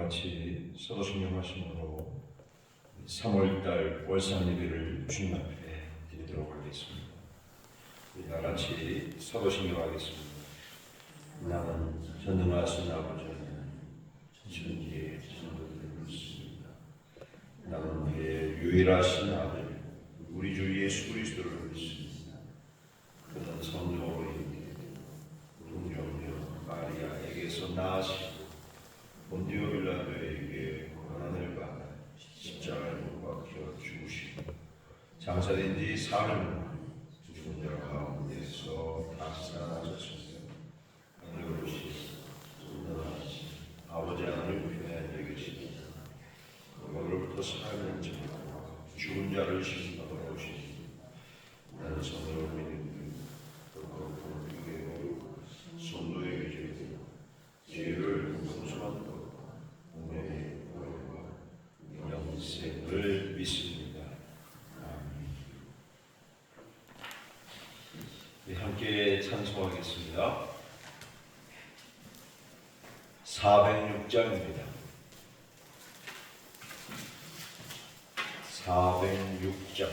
같이 서도성령 하심으로 3월달 월상 예배를 주님 앞에 드리도록 하겠습니다. 우리 다 같이 서도성령 하겠습니다. 나는 전능하신 아버지는 천지의 천도를 믿습니다. 나는 그의 유일하신 아들 우리 주 예수 그리스도를 믿습니다. 그는 성령으로 동정녀 마리아에게서 나으시고 본디오 빌라도에게 고난을 받아 십자가에 못 박혀 죽으시고 장사된 지 사흘 죽은 자 가운데서 다시 살아나셨습니다. 하늘로 오시고 전능하신 아버지 하나님 우편에 계시니 그로부터 살아난 자 죽은 자를 심판하러 오시니 나는 성령을 믿는 성도에게 죄를 죄를 용서하는 것 운명의 구원과 영생을 믿습니다. 아멘. 네, 함께 찬송하겠습니다. 406장입니다. 406장.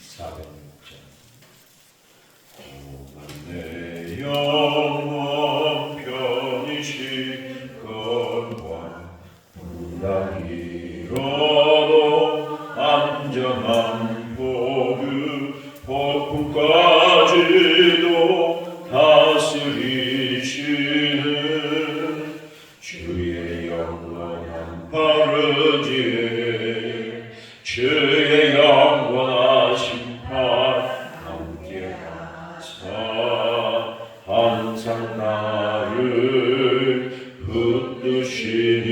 406장. 내 영원 편이신 건과 분당이로도 안전한 폭풍까지도 다스리시는 주의 영원한 바르지에 주의 영원하신 발 항상 나를 붙드시니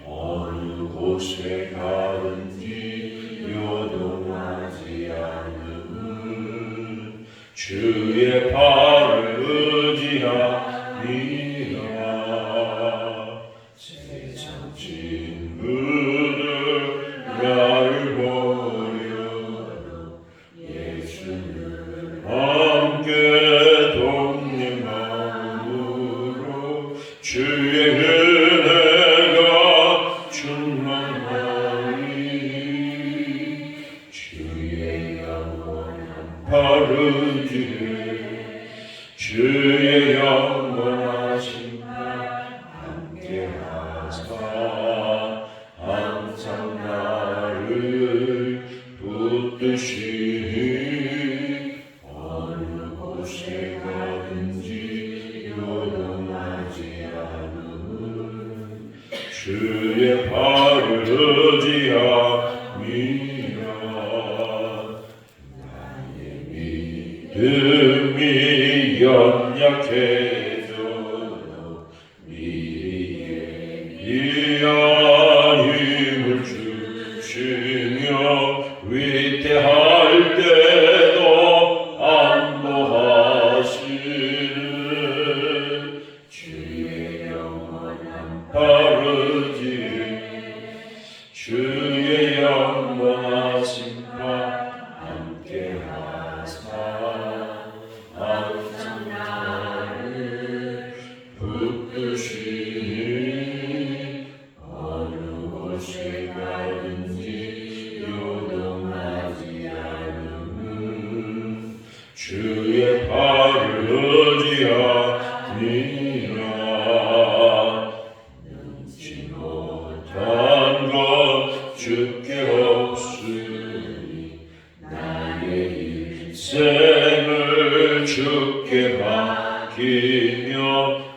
어느 곳에 가든지 요동하지 않는 주의 발을 의지하니라. 세상 친구들 나를 버려도 예수를 함께 동행함으로 주의 은혜가 충만하니 주의 영원한 바르기를 주의 영원하신 발 함께하사 항상 나를 붙드시니 어느 곳에 가든지 요동하지 않는 주의 발을 의지함이라. 나의 믿음이 연약해져도 미리에 귀한 힘을 주시며 위태할 때도 안보하시는 주의 영원한 바르지에 주의 영원하신 발 함께하사 항상 나를 붙드시니 어느 곳에 가든지 요동하지 않는 주의 발을 의지하니라. 능치 못한 것 주께 없으니 나의 인생을 주께 맡기며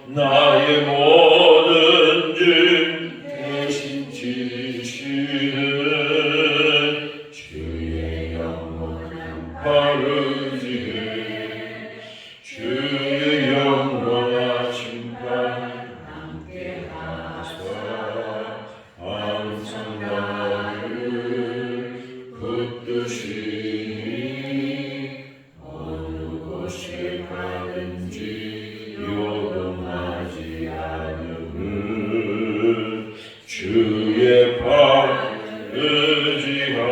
나의 모든 짐 대신 지시는 주의 영원한 바르지에 주의 영원하신 발 함께하사 항상 나를 붙드시니 어느 곳에 가든지 요동하지 않는 주의 발 의지함이라.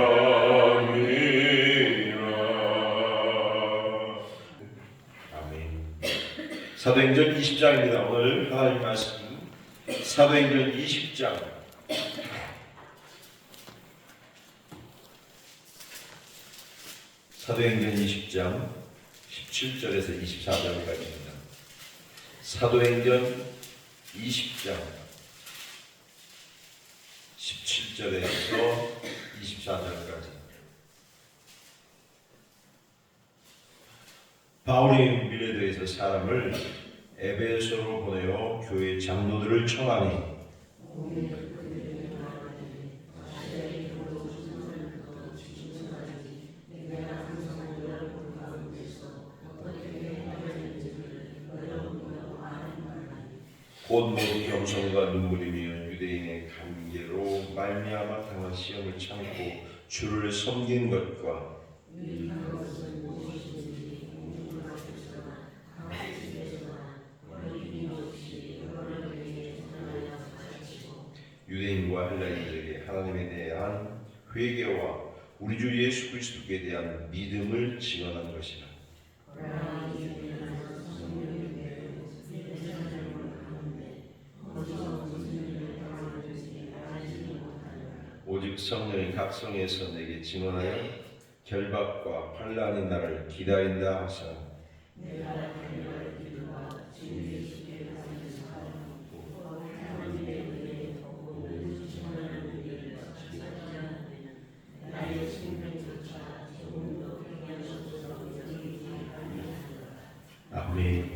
사도행전 20장입니다. 오늘 하나님 말씀 사도행전 20장 사도행전 20장 17절에서 24절까지입니다. 사도행전 20장 17절에서 24절까지. 바울이 밀레도에서 사람을 에베소로 보내어 교회 장로들을 청하니 곧 모두 겸손과 눈물이며 유대인의 관계로 말미암아 당한 시험을 참고 주를 섬긴 것과 유대인과 헬라인들에게 하나님에 대한 회개와 우리 주 예수 그리스도께 대한 믿음을 증언한 것이라. 오직 성령이 각 성에서 내게 증언하여 결박과 환난이 나를 기다린다 하사 아멘.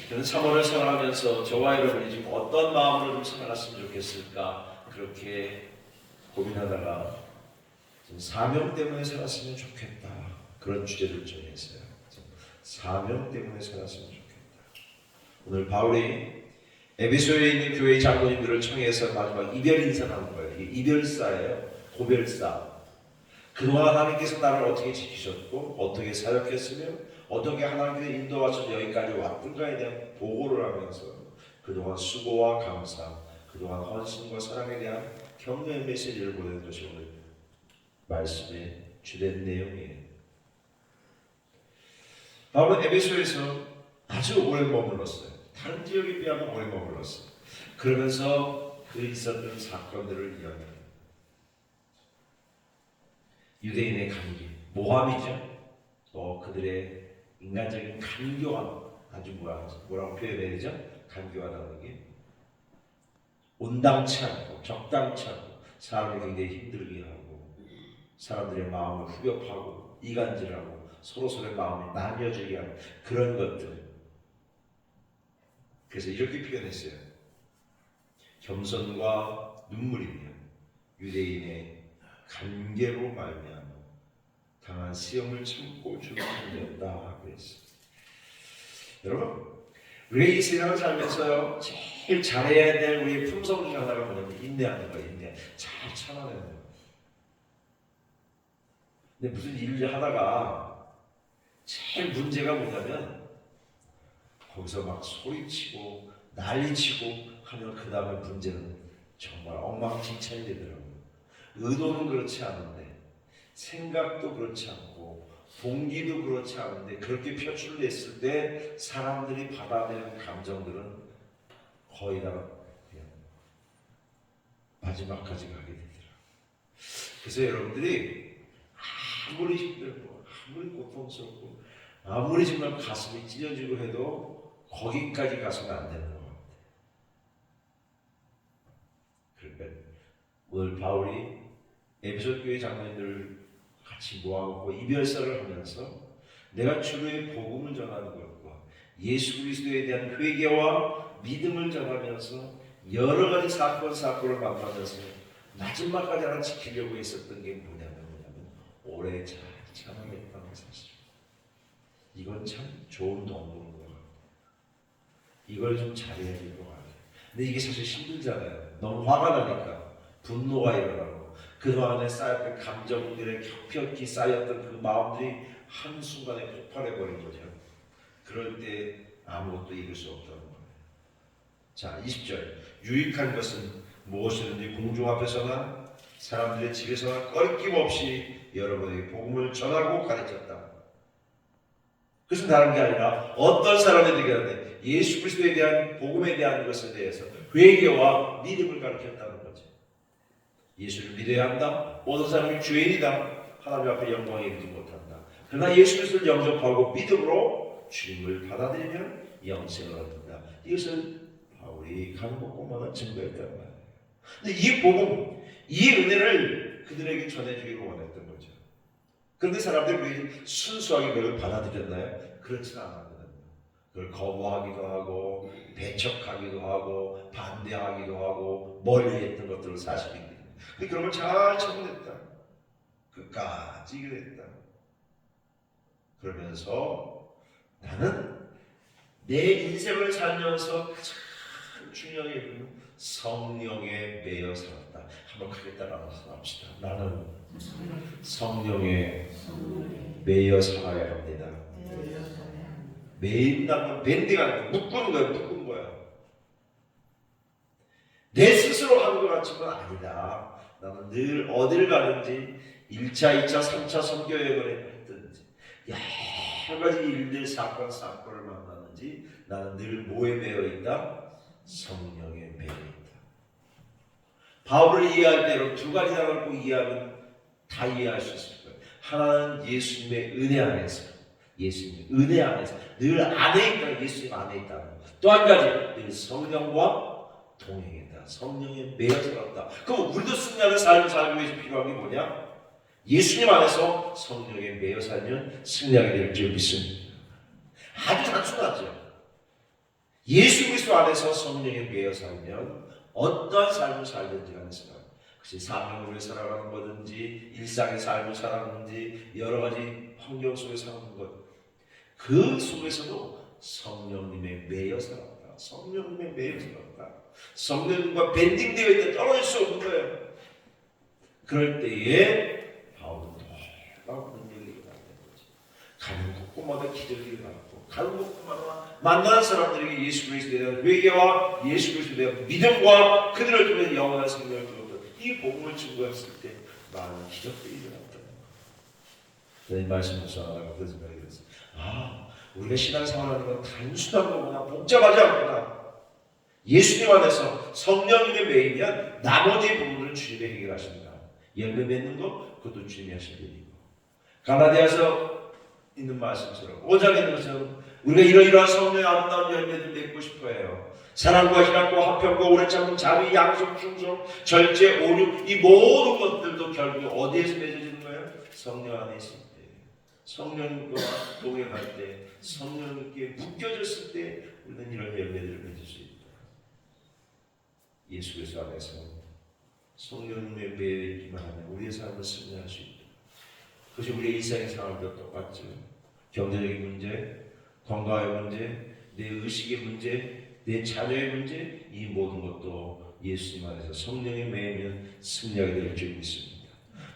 저는 3월을 살아가면서 저와 여러분이 지금 어떤 마음으로 좀 살아갔으면 좋겠을까 그렇게 고민하다가 사명 때문에 살았으면 좋겠다 그런 주제를 정했어요. 사명 때문에 살았으면 좋겠다. 오늘 바울이 에베소에 있는 교회 장로님들을 청해서 마지막 이별 인사를 하는 거예요. 이게 이별사예요. 고별사. 그동안 하나님께서 나를 어떻게 지키셨고 어떻게 사역했으며 어떻게 하나님께서 인도하셔서 여기까지 왔던가에 대한 보고를 하면서 그동안 수고와 감사, 그동안 헌신과 사랑에 대한 격려의 메시지를 보내는 것이 오늘 말씀의 주된 내용이에요. 바울은 에베소에서 아주 오래 머물렀어요. 다른 지역에 비하면 오래 머물렀어요. 그러면서 그 있었던 사건들을 이야기해요. 유대인의 간기, 모함이죠. 또 그들의 인간적인 간교함, 아주 뭐라고 표현해야 되죠? 간교하다는 게 온당치 않고 적당치 않고 사람을 굉장히 힘들게 하고 사람들의 마음을 후벼파고 이간질하고 서로서로의 마음이 나뉘어지게 하는 그런 것들. 그래서 이렇게 표현했어요. 겸손과 눈물이며 유대인의 관계로 말미암아 당한 시험을 참고 주를 섬겼다 그랬어요. 여러분, 우리가 이 세상을 살면서요 제일 잘해야 될 우리의 품성 중 하나가 뭐냐면 인내하는 거예요. 인내. 잘 참아내는 거예요. 근데 무슨 일을 하다가 제일 문제가 뭐냐면 거기서 막 소리치고 난리치고 하면 그 다음에 문제는 정말 엉망진창이 되더라고요. 의도는 그렇지 않은데 생각도 그렇지 않고 동기도 그렇지 않은데 그렇게 표출됐을 때 사람들이 받아내는 감정들은 거의 다 그냥 마지막까지 가게 되더라고요. 그래서 여러분들이 아무리 힘들고 아무리 고통스럽고 아무리 정말 가슴이 찢어지고 해도 거기까지 가서는 안 되는 것 같아요. 그러니까 오늘 바울이 에베소 교회 장로님들을 같이 모아놓고 이별사를 하면서 내가 주의 복음을 전하는 것과 예수 그리스도에 대한 회개와 믿음을 전하면서 여러 가지 사건을 만나면서 마지막까지 하나 지키려고 했었던 게 뭐냐면 오래 잘 참아냈다는 사실. 이건 참 좋은 동물인 것 같아요. 이걸 좀 잘해야 될 것 같아요. 근데 이게 사실 힘들잖아요. 너무 화가 나니까 분노가 일어나고 그동안에 쌓였던 감정들에 겹겹이 쌓였던 그 마음들이 한순간에 폭발해버린 거죠. 그럴 때 아무것도 이룰 수 없다는 거예요. 자, 20절. 유익한 것은 무엇이든지 공중 앞에서나 사람들의 집에서나 꺼리낌 없이 여러분에게 복음을 전하고 가르쳤다. 그것은 다른 게 아니라 어떤 사람에 대한 예수 그리스도에 대한 복음에 대한 것에 대해서 회개와 믿음을 가르쳤다는 거죠. 예수를 믿어야 한다. 모든 사람이 죄인이다. 하나님 앞에 영광에 이르지 못한다. 그러나 예수 그리스도를 영접하고 믿음으로 주님을 받아들이면 영생을 얻는다. 이것을 바울이 가는 곳곳마다 증거했단 말이에요. 근데 이 복음, 이 은혜를 그들에게 전해주기를 원했던 거죠. 그런데 사람들이 왜 순수하게 그걸 받아들였나요? 그렇지는 않았거든요. 그걸 거부하기도 하고 배척하기도 하고 반대하기도 하고 멀리했던 것들을 사실입니다. 근데 그런 걸 잘 처분했다. 끝까지 그랬다. 그러면서 나는 내 인생을 살면서 가장 중요하게 여기는 성령에 매여 살았다. 한번 크게 따라서 합시다. 나는 성령에 매여 살아야 합니다. 매인다는 밴딩 아니고 묶는 거야, 묶은 거야. 내 스스로 하는 것 같지만 아니다. 나는 늘 어딜 가든지 1차, 2차, 3차 선교여행을 했든지 여러 가지 일들, 사건을 만나는지 나는 늘 뭐에 매여 있다? 성령에 매여 있다. 바울을 이해할 때 여러분 두 가지 단어를 이해하면 다 이해할 수 있을 거예요. 하나는 예수님의 은혜 안에서, 예수님의 은혜 안에서 늘 안에 있다. 예수님 안에 있다. 또 한 가지 늘 성령과 동행했다. 성령에 매여 살았다. 그럼 우리도 승리하는 삶을 살기 위해서 필요한 게 뭐냐? 예수님 안에서 성령에 매여 살면 승리하게 될 줄 믿습니다. 아주 단순하죠. 예수 그리스도 안에서 성령에 매여 살면 어떤 삶을 살든지 간에 그것이 사명을 위해 살아가는 거든지 일상의 삶을 살아가는지 여러 가지 환경 속에 사는 것, 그 속에서도 성령님에 매여 살았다. 성령님에 매여 살았다. 성령님과 밴딩되어 있다. 떨어질 수 없는 거예요. 그럴 때에 바울은 놀라운 능력이 나타나는 거지. 가는 곳곳마다 기적이 나고 가는 곳곳마다 만나는 사람들에게 예수 그리스도에 대한 회개와 예수 그리스도에 대한 믿음과 그들을 통해 영원한 생명을 주었던 이 복음을 증거했을 때 많은 기적들이 일어났다는 거예요. 이 말씀을 전하다가 그런 생각이 들었어요. 우리가 신앙생활하는 건 단순한 거구나, 복잡하지 않구나. 예수님 안에서 성령님의 매이면 나머지 부분을 주님이 해결하십니다. 열매 맺는 것, 그것도 주님이 하실 일이고. 갈라디아서 있는 말씀처럼 5장에 있는 것처럼 우리가 이러이러한 성령의 아름다운 열매를 맺고 싶어해요. 사랑과 희락과 화평과 오래 참음, 자비, 양성, 충성, 절제, 오륙, 이 모든 것들도 결국 어디에서 맺어지는 거예요? 성령 안에 있을 때, 성령과 동행할 때, 성령께 묶여졌을 때 우리는 이런 열매들을 맺을 수 있다. 예수 그리스도 안에서 성령님의 매여 있기만 하면 우리의 삶을 승리할 수 있다. 그것이 우리의 일상의 상황도 똑같죠. 경제적인 문제, 건강의 문제, 내 의식의 문제, 내 자녀의 문제, 이 모든 것도 예수님 안에서 성령에 매이면 승리하게 될 줄 믿습니다.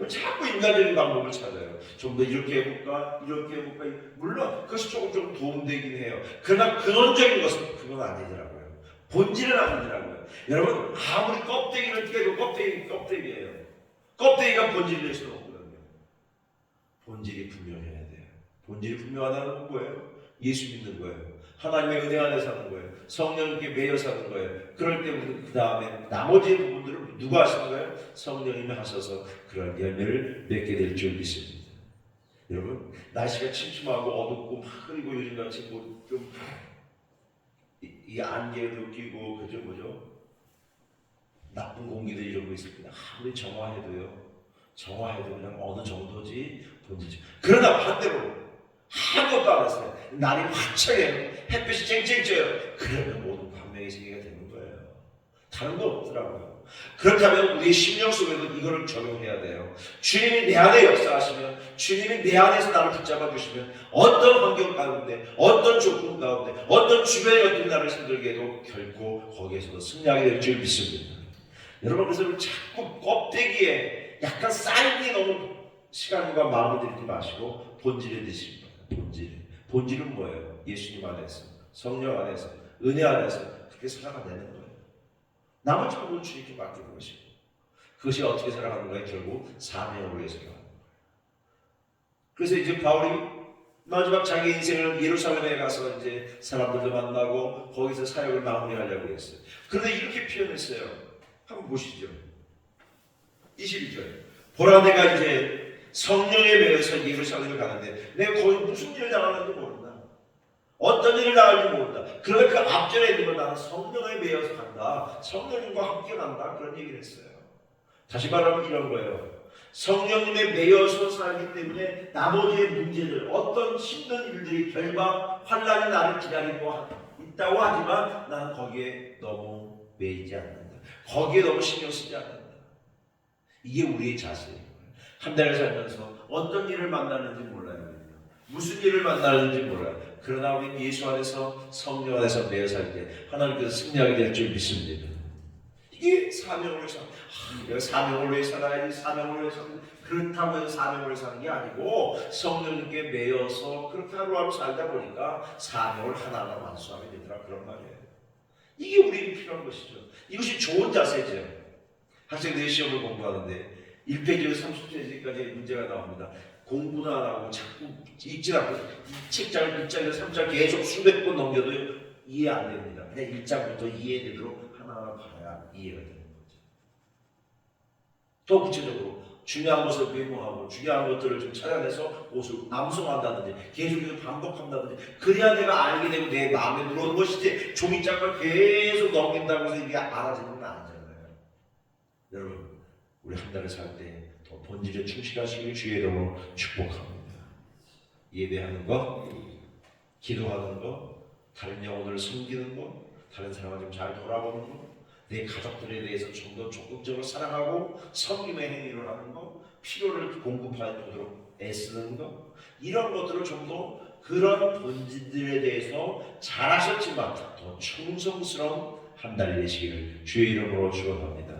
자꾸 인간적인 방법을 찾아요. 좀 더 이렇게 해볼까, 이렇게 해볼까. 물론 그것이 조금 도움되긴 해요. 그러나 근원적인 것은 그건 아니더라고요. 본질은 아니더라고요. 여러분 아무리 껍데기를 깨도 껍데기예요. 껍데기가 본질이 될 수는 없거든요. 본질이 분명해야 돼요. 본질이 분명하다는 건 뭐예요? 예수 믿는 거예요. 하나님의 은혜 안에 사는 거예요. 성령님께 매여 사는 거예요. 그럴 때 그 다음에 나머지 부분들을 누가 하시는 거예요? 성령님이 하셔서 그런 열매를 맺게 될 줄 믿습니다. 여러분 날씨가 침침하고 어둡고 막 그리고 요즘같이 좀 이 안개도 끼고 그죠 뭐죠? 나쁜 공기도 이런 거 있을 때 아무리 정화해도 그냥 어느 정도지 본질이. 그러나 반대로 아무것도 안 했어요. 날이 화창해요. 햇빛이 쨍쨍 쪄요. 그러면 모든 광명의 세계가 되는 거예요. 다른 거 없더라고요. 그렇다면 우리의 심령 속에도 이거를 적용해야 돼요. 주님이 내 안에 역사하시면, 주님이 내 안에서 나를 붙잡아 주시면 어떤 환경 가운데, 어떤 조건 가운데, 어떤 주변의 것들이 나를 힘들게 해도 결코 거기에서도 승리하게 될 줄 믿습니다. 여러분 그래서 자꾸 껍데기에 약간 쌓인 게 너무 시간과 마음을 들이지 마시고 본질에 드십니다. 본질은 뭐예요? 예수님 안에서, 성령 안에서, 은혜 안에서 그렇게 살아가는 거예요. 나머지 부분은 주님께 맡기는 것이고, 그것이 어떻게 살아가는 거예요? 결국 사명을 위해서 살아가는 거예요. 그래서 이제 바울이 마지막 자기 인생을 예루살렘에 가서 이제 사람들도 만나고 거기서 사역을 마무리하려고 했어요. 그런데 이렇게 표현했어요. 한번 보시죠. 22절. 보라, 내가 이제 성령에 매여서 예루살렘을 가는데 내가 거기 무슨 일을 당하는지 모른다. 어떤 일을 당할지 모른다. 그러나 그 앞전에 있는 건 나는 성령에 매여서 간다. 성령님과 함께 간다. 그런 얘기를 했어요. 다시 말하면 이런 거예요. 성령님에 매여서 살기 때문에 나머지의 문제들, 어떤 힘든 일들이, 결과, 환란이 나를 기다리고 있다고 하지만 나는 거기에 너무 매이지 않는다. 거기에 너무 신경 쓰지 않는다. 이게 우리의 자세예요. 한 달을 살면서 어떤 일을 만나는지 몰라요. 무슨 일을 만나는지 몰라요. 그러나 우리는 예수 안에서, 성령 안에서 매여 살 때 하나님께서 승리하게 될 줄 믿습니다. 이게 사명을 위해서, 내가 사명을 위해 살아야지, 사명을 위해 살아야지. 그렇다고 해서 사명을 위해 사는 게 아니고 성령님께 매여서 그렇게 하루하루 살다 보니까 사명을 하나하나 완수하게 되더라. 그런 말이에요. 이게 우리에게 필요한 것이죠. 이것이 좋은 자세죠. 학생들이 시험을 공부하는데 1페이지에서 30페이지까지 문제가 나옵니다. 공부도 안 하고 자꾸 읽지 않고 이 책장을 1장에서 3장 계속 수백 번 넘겨도 이해 안 됩니다. 그냥 1장부터 이해되도록 하나하나 봐야 이해가 되는 거죠. 더 구체적으로 중요한 것을 메모하고 중요한 것들을 좀 찾아내서 옷을 암송한다든지 계속해서 반복한다든지 그래야 내가 알게 되고 내 마음에 들어오는 것이지 종이장을 계속 넘긴다고 해서 이게 알아지는 건 아니잖아요. 여러분, 우리 한 달을 살 때 더 본질에 충실하시길 주의 이름으로 축복합니다. 예배하는 것, 기도하는 것, 다른 영혼을 섬기는 것, 다른 사람을 좀 잘 돌아보는 것, 내 가족들에 대해서 좀 더 적극적으로 사랑하고 섬김의 행위를 하는 것, 필요를 공급하도록 애쓰는 것, 이런 것들을 좀 더 그런 본질들에 대해서 잘하셨지만 더 충성스러운 한 달이 되시기를 주의 이름으로 축원합니다.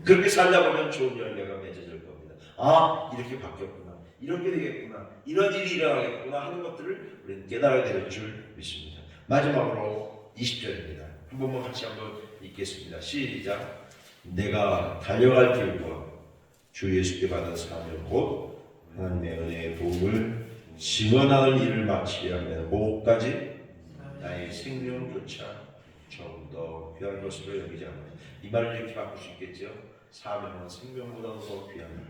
그렇게 살다 보면 좋은 열매가 맺어질 겁니다. 아, 이렇게 바뀌었구나, 이렇게 되겠구나, 이런 일이 일어나겠구나 하는 것들을 우리는 깨달아야 될 줄 믿습니다. 마지막으로 20절입니다. 한 번만 같이 한번 읽겠습니다. 시작. 내가 달려갈 길과 주 예수께 받은 사명 곧 하나님의 은혜의 복음을 증언하는 일을 마치려 하면 뭐까지 나의 생명조차 좀 더 귀한 것으로 여기지 않아요. 이 말을 이렇게 바꿀 수 있겠죠. 사명은 생명보다 더 귀한 말.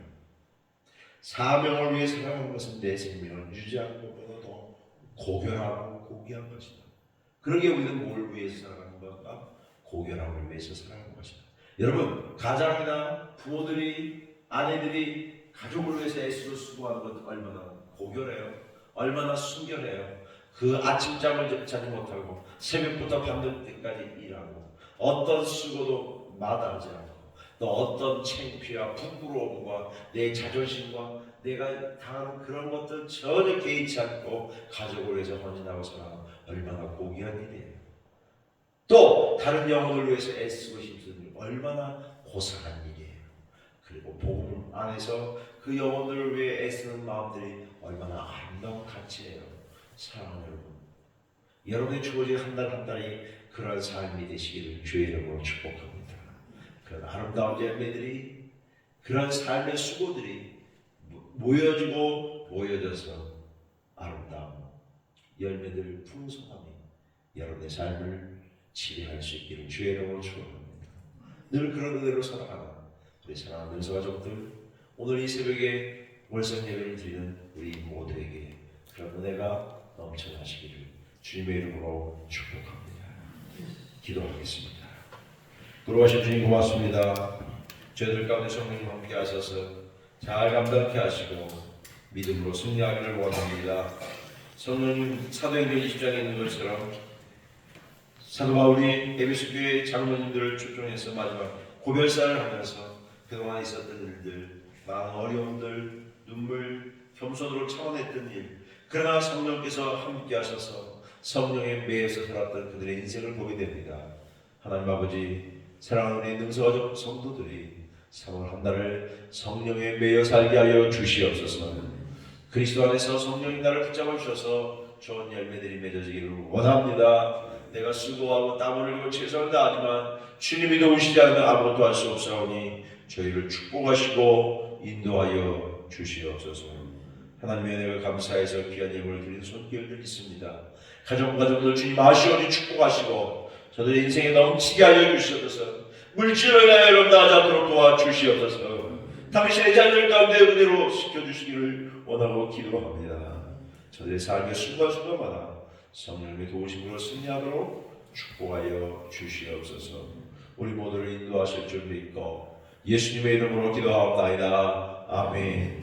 사명을 위해 살아가는 것은 내 생명을 유지하는 것보다 더 고결하고 고귀한 것이다. 그러기에 우리는 뭘 위해서 살아가는 건가? 고결함을 위해서 살아가는 것이다. 여러분, 가장이나 부모들이, 아내들이 가족을 위해서 애쓰고 수고하는 것 얼마나 고결해요. 얼마나 순결해요. 그 아침잠을 자지 못하고 새벽부터 밤늦게까지 일하고 어떤 수고도 마다하지 않고 또 어떤 창피와 부끄러움과 내 자존심과 내가 당하는 그런 것들 전혀 개의치 않고 가족을 위해서 헌신하고 살아가는 얼마나 고귀한 일이에요. 또 다른 영혼을 위해서 애쓰고 힘쓰는 일 얼마나 고상한 일이에요. 그리고 복음 안에서 그 영혼들을 위해 애쓰는 마음들이 얼마나 아름다운 가치예요. 사랑하는 여러분, 여러분의 주어진 한 달 한 달이 그런 삶이 되시기를 주의 이름으로 축복합니다. 그런 아름다운 열매들이, 그런 삶의 수고들이 모여져서 아름다운 열매들 풍성함이 여러분의 삶을 지배할 수 있기를 주의 이름으로 축복합니다. 늘 그런 은혜로 살아가는 우리 사랑하는 은서 가족들, 오늘 이 새벽에 월성 예배를 드리는 우리 모두에게 그런 은혜가 넘쳐나시기를 주님의 이름으로 축복합니다. 기도하겠습니다. 돌아가신 주님 고맙습니다. 저희들 가운데 성령님 함께 하셔서 잘 감당케 하시고 믿음으로 승리하기를 원합니다. 성령님 사도행전 20장에 있는 것처럼 사도 바울이 에베소 교회 장로님들을 초청해서 마지막 고별사를 하면서 그동안 있었던 일들, 많은 어려움들, 눈물, 겸손으로 참아냈던 일, 그러나 성령께서 함께 하셔서 성령에 매여서 살았던 그들의 인생을 보게 됩니다. 하나님 아버지, 사랑하는 우리 능서가족 성도들이 3월 한 달을 성령에 매여 살게 하여 주시옵소서. 그리스도 안에서 성령이 나를 붙잡아 주셔서 좋은 열매들이 맺어지기를 원합니다. 내가 수고하고 땀 흘리고 최선을 다하지만 주님이 도우시지 않으면 아무것도 할 수 없사오니 저희를 축복하시고 인도하여 주시옵소서. 하나님의 은혜를 감사해서 귀한 예물을 드리는 손길들 있습니다. 가정들 주님 아시오니 축복하시고 저들의 인생에 넘치게 하여 주시옵소서. 물질을 위하여 여러분 나가지 않도록 도와주시옵소서. 당신의 자녀들 가운데 은혜로 시켜주시기를 원하고 기도합니다. 저들의 삶의 순간순간마다 성령님의 도우심으로 승리하도록 축복하여 주시옵소서. 우리 모두를 인도하실 줄 믿고 예수님의 이름으로 기도하옵나이다. 아멘.